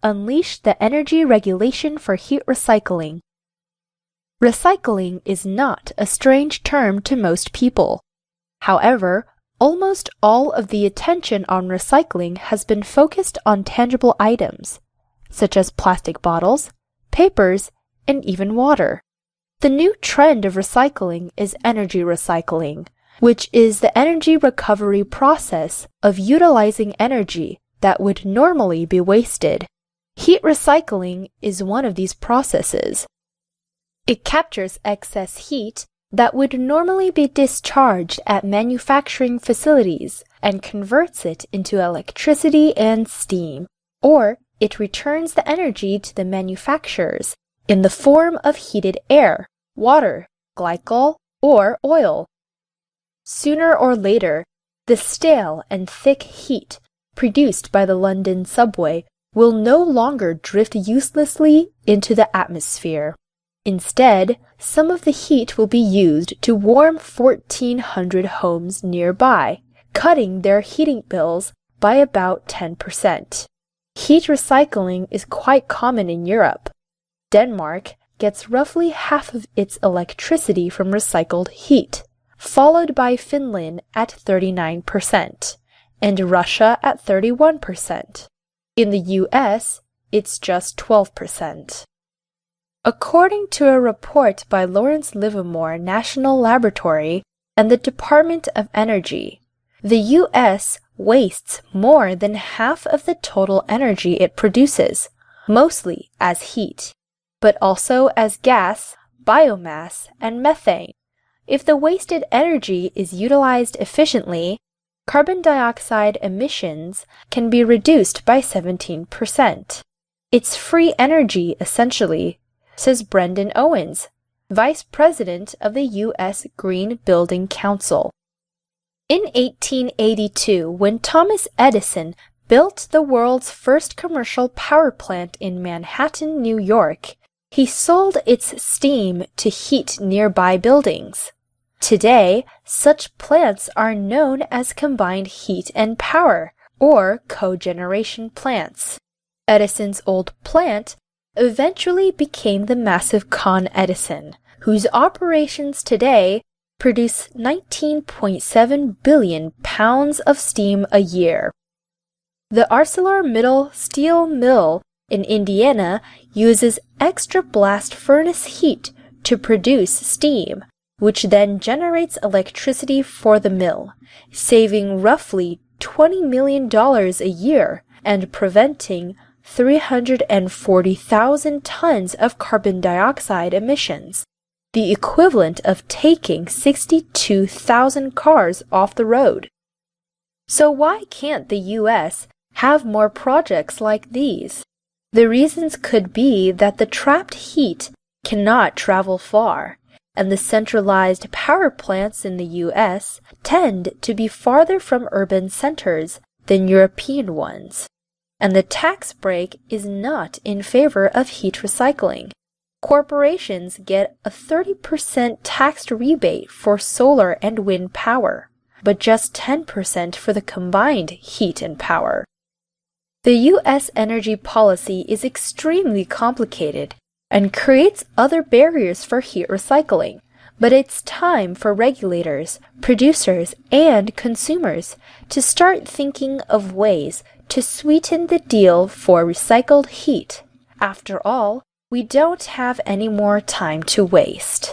unleash the energy regulation for heat recycling. Recycling is not a strange term to most people. However, almost all of the attention on recycling has been focused on tangible items, such as plastic bottles, papers, and even water. The new trend of recycling is energy recycling, which is the energy recovery process of utilizing energy that would normally be wasted. Heat recycling is one of these processes. It captures excess heat that would normally be discharged at manufacturing facilities and converts it into electricity and steam, or it returns the energy to the manufacturers in the form of heated air, water, glycol, or oil. Sooner or later, the stale and thick heat produced by the London subway will no longer drift uselessly into the atmosphere. Instead, some of the heat will be used to warm 1,400 homes nearby, cutting their heating bills by about 10%. Heat recycling is quite common in Europe. Denmark gets roughly half of its electricity from recycled heat, followed by Finland at 39%, and Russia at 31%. In the US, it's just 12%. According to a report by Lawrence Livermore National Laboratory and the Department of Energy, the U.S. wastes more than half of the total energy it produces, mostly as heat, but also as gas, biomass, and methane. If the wasted energy is utilized efficiently, carbon dioxide emissions can be reduced by 17%. It's free energy, essentially, says Brendan Owens, Vice President of the U.S. Green Building Council. In 1882, when Thomas Edison built the world's first commercial power plant in Manhattan, New York, he sold its steam to heat nearby buildings. Today, such plants are known as combined heat and power, or cogeneration plants. Edison's old plant eventually became the massive Con Edison, whose operations today produce 19.7 billion pounds of steam a year. The ArcelorMittal steel mill in Indiana uses extra blast furnace heat to produce steam, which then generates electricity for the mill, saving roughly $20 million a year and preventing 340,000 tons of carbon dioxide emissions, the equivalent of taking 62,000 cars off the road. So why can't the U.S. have more projects like these? The reasons could be that the trapped heat cannot travel far, and the centralized power plants in the U.S. tend to be farther from urban centers than European ones. And the tax break is not in favor of heat recycling. Corporations get a 30% tax rebate for solar and wind power, but just 10% for the combined heat and power. The U.S. energy policy is extremely complicated and creates other barriers for heat recycling, but it's time for regulators, producers, and consumers to start thinking of ways to sweeten the deal for recycled heat. After all, we don't have any more time to waste.